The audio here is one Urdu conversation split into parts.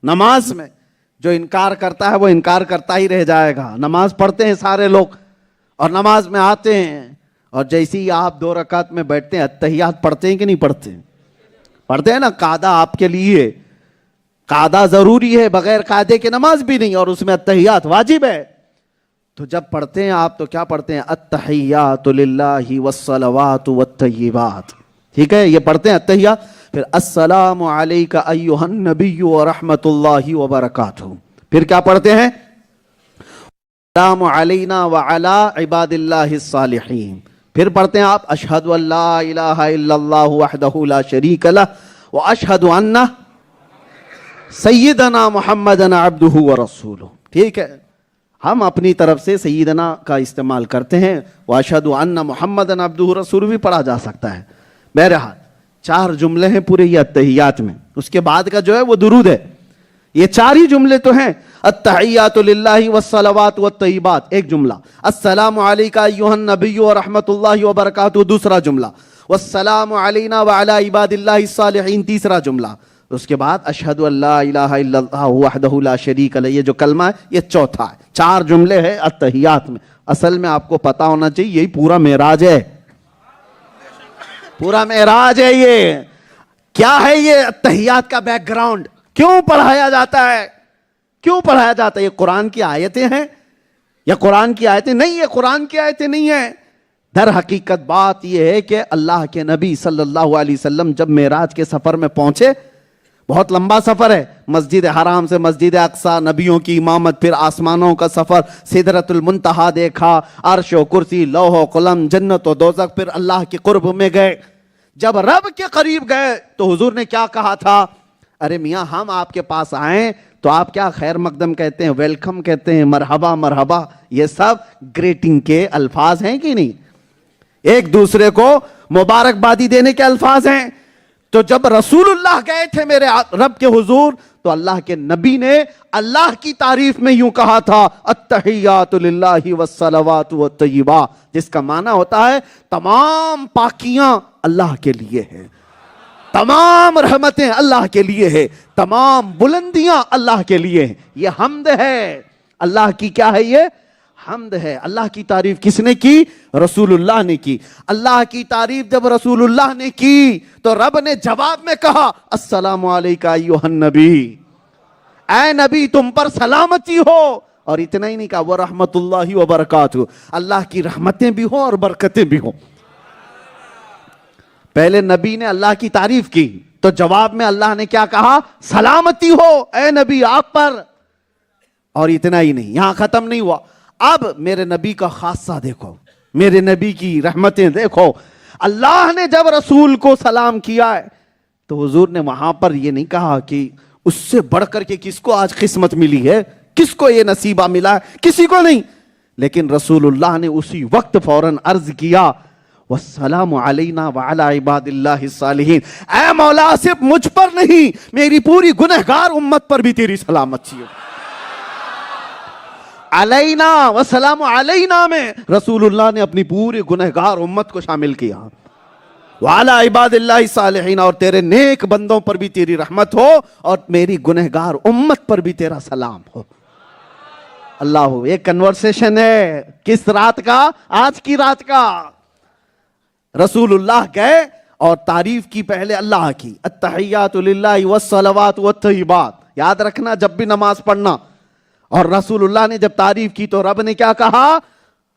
نماز میں جو انکار کرتا ہے وہ انکار کرتا ہی رہ جائے گا. نماز پڑھتے ہیں سارے لوگ اور نماز میں آتے ہیں اور جیسے ہی آپ 2 رکعت میں بیٹھتے ہیں اتحیات پڑھتے ہیں کہ نہیں پڑھتے؟ پڑھتے ہیں نا. قاعدہ آپ کے لیے قاعدہ ضروری ہے, بغیر قاعدے کے نماز بھی نہیں, اور اس میں اتحیات واجب ہے. تو جب پڑھتے ہیں آپ تو کیا پڑھتے ہیں؟ التحیات للہ والصلوات والطیبات. ٹھیک ہے, یہ پڑھتے ہیں اتحیات. پھر السلام علیک ایھا النبی ورحمۃ اللہ وبرکاتہ. پھر کیا پڑھتے ہیں؟ السلام علینا وعلی عباد اللہ الصالحین. پھر پڑھتے ہیں آپ اشہد ان لا الہ الا اللہ وحدہ لا شریک لہ واشہد ان سیدنا محمد عبدہ ورسولہ. ٹھیک ہے, ہم اپنی طرف سے سیدنا کا استعمال کرتے ہیں. واشہد ان محمد عبدہ ورسولہ بھی پڑھا جا سکتا ہے. بہرحال 4 جملے ہیں پورے یہ اتحیات میں. اس کے بعد کا جو ہے وہ درود ہے. یہ 4 ہی جملے تو ہیں. التحیات للہ والصلوات والطیبات ایک جملہ, السلام علیک ایھا النبی ورحمۃ اللہ وبرکاتہ دوسرا جملہ, والسلام علینا وعلی عباد اللہ الصالحین تیسرا جملہ. اس کے بعد اشہد ان لا الہ الا اللہ وحدہ لا شریک لہ, یہ جو کلمہ ہے یہ چوتھا ہے. 4 جملے ہیں اتحیات میں. اصل میں آپ کو پتا ہونا چاہیے یہی پورا معراج ہے. پورا معراج ہے یہ. کیا ہے یہ اتحیات کا بیک گراؤنڈ؟ کیوں پڑھایا جاتا ہے؟ کیوں پڑھایا جاتا ہے؟ یہ قرآن کی آیتیں ہیں یا قرآن کی آیتیں نہیں؟ یہ قرآن کی آیتیں نہیں ہیں. در حقیقت بات یہ ہے کہ اللہ کے نبی صلی اللہ علیہ وسلم جب معراج کے سفر میں پہنچے, بہت لمبا سفر ہے, مسجد حرام سے مسجد اقصی, نبیوں کی امامت, پھر آسمانوں کا سفر, سدرۃ المنتہا دیکھا, عرش و کرسی, لوح و قلم, جنت و دوزخ, پھر اللہ کے قرب میں گئے. جب رب کے قریب گئے تو حضور نے کیا کہا تھا؟ ارے میاں ہم آپ کے پاس آئیں تو آپ کیا خیر مقدم کہتے ہیں, ویلکم کہتے ہیں, مرحبا مرحبا, یہ سب گریٹنگ کے الفاظ ہیں کہ نہیں؟ ایک دوسرے کو مبارکبادی دینے کے الفاظ ہیں. تو جب رسول اللہ گئے تھے میرے رب کے حضور تو اللہ کے نبی نے اللہ کی تعریف میں یوں کہا تھا, التحیات للہ والصلوات والطیبات, جس کا معنی ہوتا ہے تمام پاکیاں اللہ کے لیے ہیں, تمام رحمتیں اللہ کے لیے ہیں, تمام بلندیاں اللہ کے لیے ہیں. یہ حمد ہے اللہ کی. کیا ہے یہ؟ حمد ہے. اللہ کی تعریف کس نے کی؟ رسول اللہ نے کی. اللہ کی تعریف جب رسول اللہ نے کی تو رب نے جواب میں کہا السلام علیک ایھا النبی, اے نبی تم پر سلامتی ہو. اور اتنا ہی نہیں کہا ورحمۃ اللہ وبرکاتہ, اللہ کی رحمتیں بھی ہوں اور برکتیں بھی ہوں. پہلے نبی نے اللہ کی تعریف کی تو جواب میں اللہ نے کیا کہا؟ سلامتی ہو اے نبی آپ پر. اور اتنا ہی نہیں, یہاں ختم نہیں ہوا. اب میرے نبی کا خاصہ دیکھو, میرے نبی کی رحمتیں دیکھو. اللہ نے جب رسول کو سلام کیا ہے تو حضور نے وہاں پر یہ نہیں کہا کہ اس سے بڑھ کر کے کس کو آج قسمت ملی ہے, کس کو یہ نصیبہ ملا ہے, کسی کو نہیں. لیکن رسول اللہ نے اسی وقت فوراً عرض کیا والسلام علینا وعلی عباد اللہ الصالحین, اے مولا صرف مجھ پر نہیں میری پوری گنہگار امت پر بھی تیری سلامتی ہو. علینا والسلام علینا میں رسول اللہ نے اپنی پوری گنہگار امت کو شامل کیا. وعلی عباد اللہ الصالحین, اور تیرے نیک بندوں پر بھی تیری رحمت ہو اور میری گنہگار امت پر بھی تیرا سلام ہو. اللہ, ایک کنورسیشن ہے کس رات کا؟ آج کی رات کا. رسول اللہ گئے اور تعریف کی پہلے اللہ کی, التحیات للہ والصلوات والطیبات. یاد رکھنا جب بھی نماز پڑھنا. اور رسول اللہ نے جب تعریف کی تو رب نے کیا کہا؟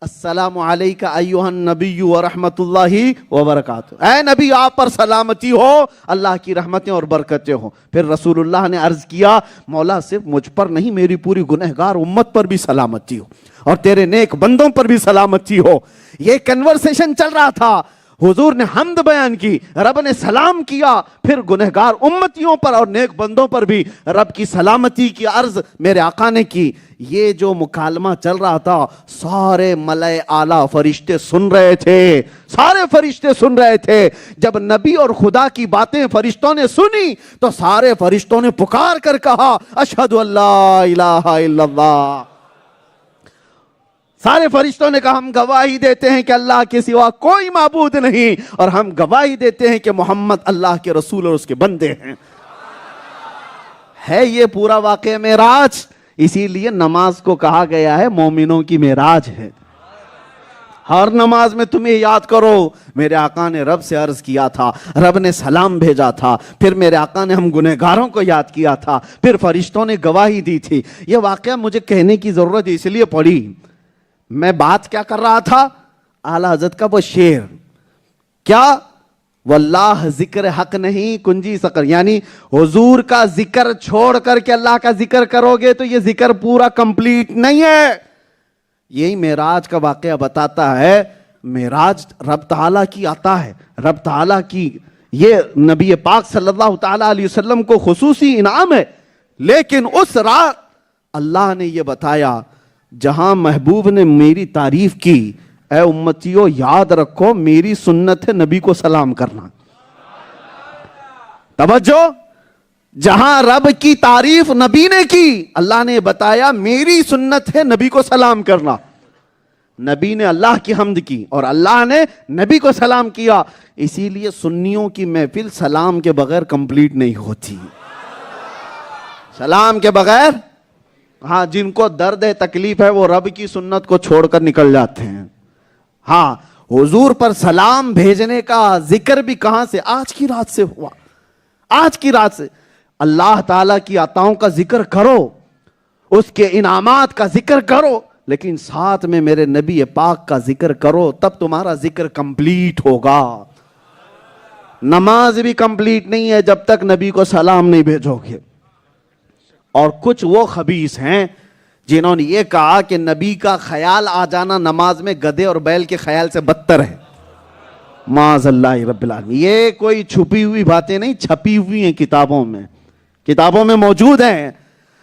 السلام علیک ایھا النبی ورحمۃ اللہ وبرکاتہ, اے نبی آپ پر سلامتی ہو, اللہ کی رحمتیں اور برکتیں ہوں. پھر رسول اللہ نے عرض کیا مولا صرف مجھ پر نہیں میری پوری گنہگار امت پر بھی سلامتی ہو اور تیرے نیک بندوں پر بھی سلامتی ہو. یہ کنورسیشن چل رہا تھا. حضور نے حمد بیان کی, رب نے سلام کیا, پھر گنہگار امتیوں پر اور نیک بندوں پر بھی رب کی سلامتی کی عرض میرے آقا نے کی. یہ جو مکالمہ چل رہا تھا سارے ملائے اعلیٰ فرشتے سن رہے تھے, سارے فرشتے سن رہے تھے. جب نبی اور خدا کی باتیں فرشتوں نے سنی تو سارے فرشتوں نے پکار کر کہا اشہد ان لا الہ الا اللہ. سارے فرشتوں نے کہا ہم گواہی دیتے ہیں کہ اللہ کے سوا کوئی معبود نہیں, اور ہم گواہی دیتے ہیں کہ محمد اللہ کے رسول اور اس کے بندے ہیں. ہے یہ پورا واقعہ معراج، اسی لیے نماز کو کہا گیا ہے مومنوں کی معراج ہے۔ ہر نماز میں تمہیں یاد کرو میرے آقا نے رب سے عرض کیا تھا، رب نے سلام بھیجا تھا، پھر میرے آقا نے ہم گنہگاروں کو یاد کیا تھا، پھر فرشتوں نے گواہی دی تھی۔ یہ واقعہ مجھے کہنے کی ضرورت اس لیے پڑی، میں بات کیا کر رہا تھا؟ اعلیٰ حضرت کا وہ شعر، کیا واللہ ذکر حق نہیں کنجی سقر، یعنی حضور کا ذکر چھوڑ کر کے اللہ کا ذکر کرو گے تو یہ ذکر پورا کمپلیٹ نہیں ہے۔ یہی معراج کا واقعہ بتاتا ہے، معراج رب تعالیٰ کی عطا ہے، رب تعالیٰ کی، یہ نبی پاک صلی اللہ تعالیٰ علیہ وسلم کو خصوصی انعام ہے۔ لیکن اس رات اللہ نے یہ بتایا، جہاں محبوب نے میری تعریف کی، اے امتیوں یاد رکھو میری سنت ہے نبی کو سلام کرنا۔ توجہ، جہاں رب کی تعریف نبی نے کی، اللہ نے بتایا میری سنت ہے نبی کو سلام کرنا۔ نبی نے اللہ کی حمد کی اور اللہ نے نبی کو سلام کیا۔ اسی لیے سنیوں کی محفل سلام کے بغیر کمپلیٹ نہیں ہوتی، سلام کے بغیر۔ ہاں، جن کو درد ہے تکلیف ہے وہ رب کی سنت کو چھوڑ کر نکل جاتے ہیں۔ ہاں، حضور پر سلام بھیجنے کا ذکر بھی کہاں سے؟ آج کی رات سے ہوا، آج کی رات سے۔ اللہ تعالیٰ کی عطاؤں کا ذکر کرو، اس کے انعامات کا ذکر کرو، لیکن ساتھ میں میرے نبی پاک کا ذکر کرو، تب تمہارا ذکر کمپلیٹ ہوگا۔ نماز بھی کمپلیٹ نہیں ہے جب تک نبی کو سلام نہیں بھیجو گے۔ اور کچھ وہ خبیث ہیں جنہوں نے یہ کہا کہ نبی کا خیال آ جانا نماز میں گدھے اور بیل کے خیال سے بدتر ہے۔ معاذ اللہ رب العالمین، یہ کوئی چھپی ہوئی باتیں نہیں، چھپی ہوئی ہیں کتابوں میں، کتابوں میں موجود ہیں۔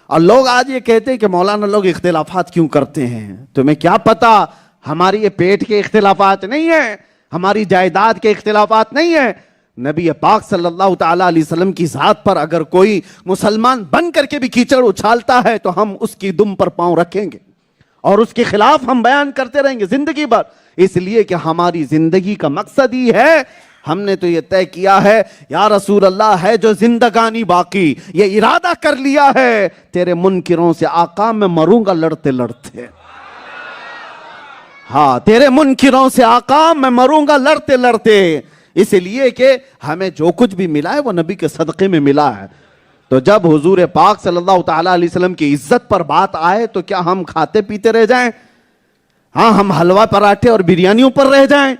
اور لوگ آج یہ کہتے ہیں کہ مولانا لوگ اختلافات کیوں کرتے ہیں؟ تمہیں کیا پتا ہماری یہ پیٹ کے اختلافات نہیں ہیں، ہماری جائیداد کے اختلافات نہیں ہیں۔ نبی پاک صلی اللہ تعالیٰ علیہ وسلم کی ذات پر اگر کوئی مسلمان بن کر کے بھی کیچڑ اچھالتا ہے تو ہم اس کی دم پر پاؤں رکھیں گے اور اس کے خلاف ہم بیان کرتے رہیں گے زندگی بھر، اس لیے کہ ہماری زندگی کا مقصد ہی ہے، ہم نے تو یہ طے کیا ہے یا رسول اللہ ہے جو زندگانی باقی، یہ ارادہ کر لیا ہے تیرے منکروں سے آقا میں مروں گا لڑتے لڑتے۔ ہاں، تیرے منکروں سے آقا میں مروں گا لڑتے لڑتے، اس لیے کہ ہمیں جو کچھ بھی ملا ہے وہ نبی کے صدقے میں ملا ہے۔ تو جب حضور پاک صلی اللہ تعالیٰ علیہ وسلم کی عزت پر بات آئے تو کیا ہم کھاتے پیتے رہ جائیں؟ ہاں، ہم حلوہ پراٹھے اور بریانیوں پر رہ جائیں؟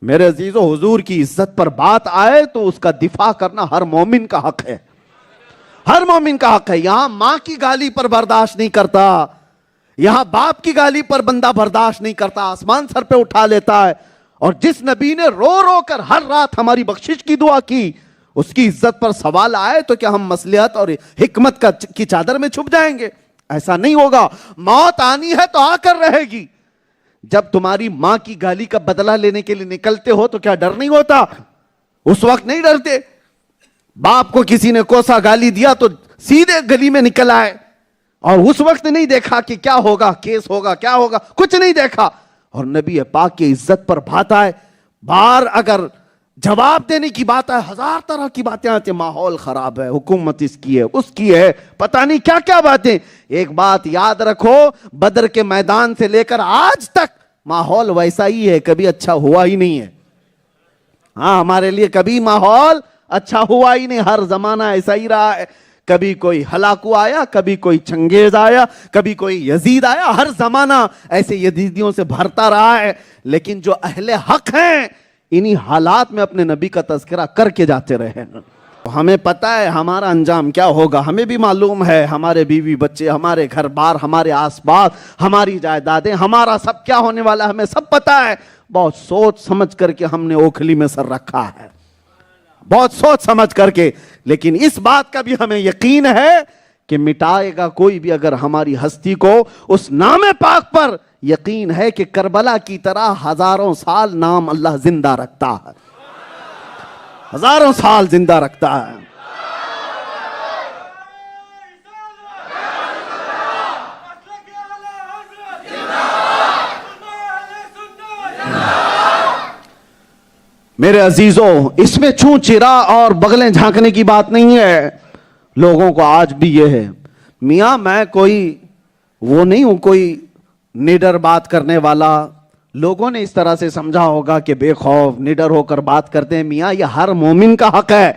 میرے عزیزو، حضور کی عزت پر بات آئے تو اس کا دفاع کرنا ہر مومن کا حق ہے، ہر مومن کا حق ہے۔ یہاں ماں کی گالی پر برداشت نہیں کرتا، یہاں باپ کی گالی پر بندہ برداشت نہیں کرتا، آسمان سر پہ اٹھا لیتا ہے۔ اور جس نبی نے رو رو کر ہر رات ہماری بخشش کی دعا کی، اس کی عزت پر سوال آئے تو کیا ہم مصلحت اور حکمت کی چادر میں چھپ جائیں گے؟ ایسا نہیں ہوگا۔ موت آنی ہے تو آ کر رہے گی۔ جب تمہاری ماں کی گالی کا بدلہ لینے کے لیے نکلتے ہو تو کیا ڈر نہیں ہوتا؟ اس وقت نہیں ڈرتے؟ باپ کو کسی نے کوسا گالی دیا تو سیدھے گلی میں نکل آئے، اور اس وقت نہیں دیکھا کہ کیا ہوگا، کیس ہوگا، کیا ہوگا، کچھ نہیں دیکھا۔ اور نبی پاک کی عزت پر بات آئے، بار اگر جواب دینے کی بات آئے، ہزار طرح کی باتیں آتی ہیں، ماحول خراب ہے، حکومت اس کی ہے، اس کی ہے، پتہ نہیں کیا کیا باتیں۔ ایک بات یاد رکھو، بدر کے میدان سے لے کر آج تک ماحول ویسا ہی ہے، کبھی اچھا ہوا ہی نہیں ہے۔ ہاں، ہمارے لیے کبھی ماحول اچھا ہوا ہی نہیں، ہر زمانہ ایسا ہی رہا ہے۔ کبھی کوئی ہلاکو آیا، کبھی کوئی چنگیز آیا، کبھی کوئی یزید آیا، ہر زمانہ ایسے یزیدیوں سے بھرتا رہا ہے۔ لیکن جو اہل حق ہیں انہی حالات میں اپنے نبی کا تذکرہ کر کے جاتے رہے ہیں۔ ہمیں پتہ ہے ہمارا انجام کیا ہوگا، ہمیں بھی معلوم ہے ہمارے بیوی بچے، ہمارے گھر بار، ہمارے آس پاس، ہماری جائیدادیں، ہمارا سب کیا ہونے والا ہمیں سب پتہ ہے۔ بہت سوچ سمجھ کر کے ہم نے اوکھلی میں سر رکھا ہے، بہت سوچ سمجھ کر کے۔ لیکن اس بات کا بھی ہمیں یقین ہے کہ مٹائے گا کوئی بھی اگر ہماری ہستی کو اس نام پاک پر یقین ہے کہ کربلا کی طرح ہزاروں سال نام اللہ زندہ رکھتا ہے، ہزاروں سال زندہ رکھتا ہے۔ میرے عزیزوں، اس میں چھو چرا اور بغلیں جھانکنے کی بات نہیں ہے۔ لوگوں کو آج بھی یہ ہے، میاں میں کوئی وہ نہیں ہوں کوئی نڈر بات کرنے والا. لوگوں نے اس طرح سے سمجھا ہوگا کہ بے خوف نڈر ہو کر بات کرتے ہیں. میاں یہ ہر مومن کا حق ہے.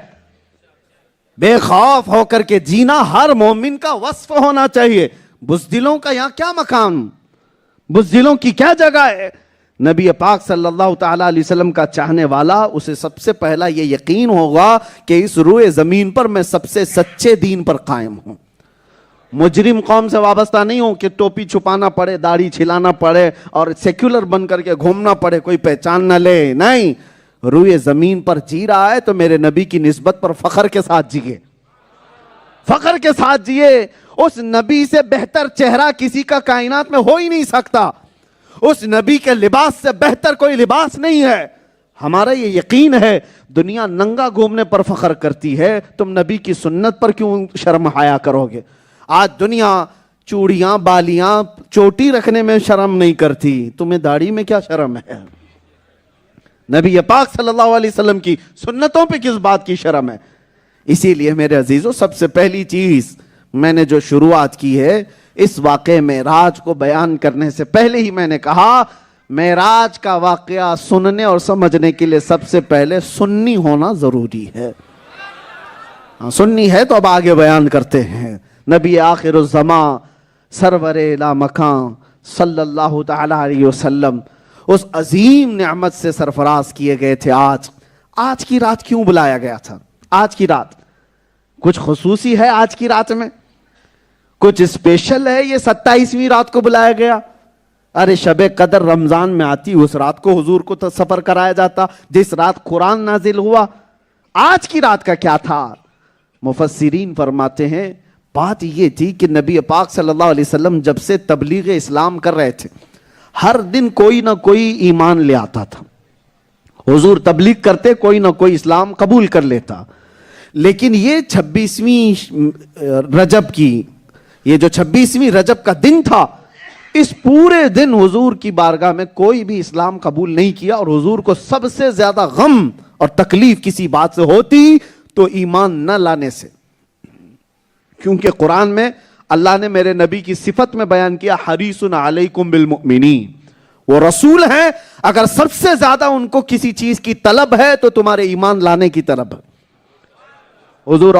بے خوف ہو کر کے جینا ہر مومن کا وصف ہونا چاہیے. بزدلوں کا یہاں کیا مقام، بزدلوں کی کیا جگہ ہے؟ نبی پاک صلی اللہ تعالی علیہ وسلم کا چاہنے والا، اسے سب سے پہلا یہ یقین ہوگا کہ اس روئے زمین پر میں سب سے سچے دین پر قائم ہوں. مجرم قوم سے وابستہ نہیں ہوں کہ ٹوپی چھپانا پڑے، داڑھی چھلانا پڑے اور سیکولر بن کر کے گھومنا پڑے، کوئی پہچان نہ لے. نہیں، روئے زمین پر جی رہا ہے تو میرے نبی کی نسبت پر فخر کے ساتھ جیے، فخر کے ساتھ جیے. اس نبی سے بہتر چہرہ کسی کا کائنات میں ہو ہی نہیں سکتا. اس نبی کے لباس سے بہتر کوئی لباس نہیں ہے. ہمارا یہ یقین ہے. دنیا ننگا گھومنے پر فخر کرتی ہے، تم نبی کی سنت پر کیوں شرم حیا کرو گے؟ آج دنیا چوڑیاں بالیاں چوٹی رکھنے میں شرم نہیں کرتی، تمہیں داڑھی میں کیا شرم ہے؟ نبی پاک صلی اللہ علیہ وسلم کی سنتوں پہ کس بات کی شرم ہے؟ اسی لیے میرے عزیزوں، سب سے پہلی چیز میں نے جو شروعات کی ہے اس واقعے معراج کو بیان کرنے سے پہلے ہی میں نے کہا، معراج کا واقعہ سننے اور سمجھنے کے لیے سب سے پہلے سنی ہونا ضروری ہے. سنی ہے تو اب آگے بیان کرتے ہیں. نبی آخر الزمان سرور لا مکان صلی اللہ تعالی علیہ وسلم اس عظیم نعمت سے سرفراز کیے گئے تھے. آج کی رات کیوں بلایا گیا تھا؟ آج کی رات کچھ خصوصی ہے؟ آج کی رات میں کچھ اسپیشل ہے؟ یہ 27ویں رات کو بلایا گیا؟ ارے شب قدر رمضان میں آتی، اس رات کو حضور کو سفر کرایا جاتا جس رات قرآن نازل ہوا. آج کی رات کا کیا تھا؟ مفسرین فرماتے ہیں بات یہ تھی کہ نبی پاک صلی اللہ علیہ وسلم جب سے تبلیغ اسلام کر رہے تھے، ہر دن کوئی نہ کوئی ایمان لے آتا تھا. حضور تبلیغ کرتے، کوئی نہ کوئی اسلام قبول کر لیتا. لیکن یہ 26ویں رجب کی، یہ جو 26ویں رجب کا دن تھا، اس پورے دن حضور کی بارگاہ میں کوئی بھی اسلام قبول نہیں کیا. اور حضور کو سب سے زیادہ غم اور تکلیف کسی بات سے ہوتی تو ایمان نہ لانے سے. کیونکہ قرآن میں اللہ نے میرے نبی کی صفت میں بیان کیا، حریص علیکم بالمؤمنین، وہ رسول ہیں، اگر سب سے زیادہ ان کو کسی چیز کی طلب ہے تو تمہارے ایمان لانے کی طلب ہے. حضور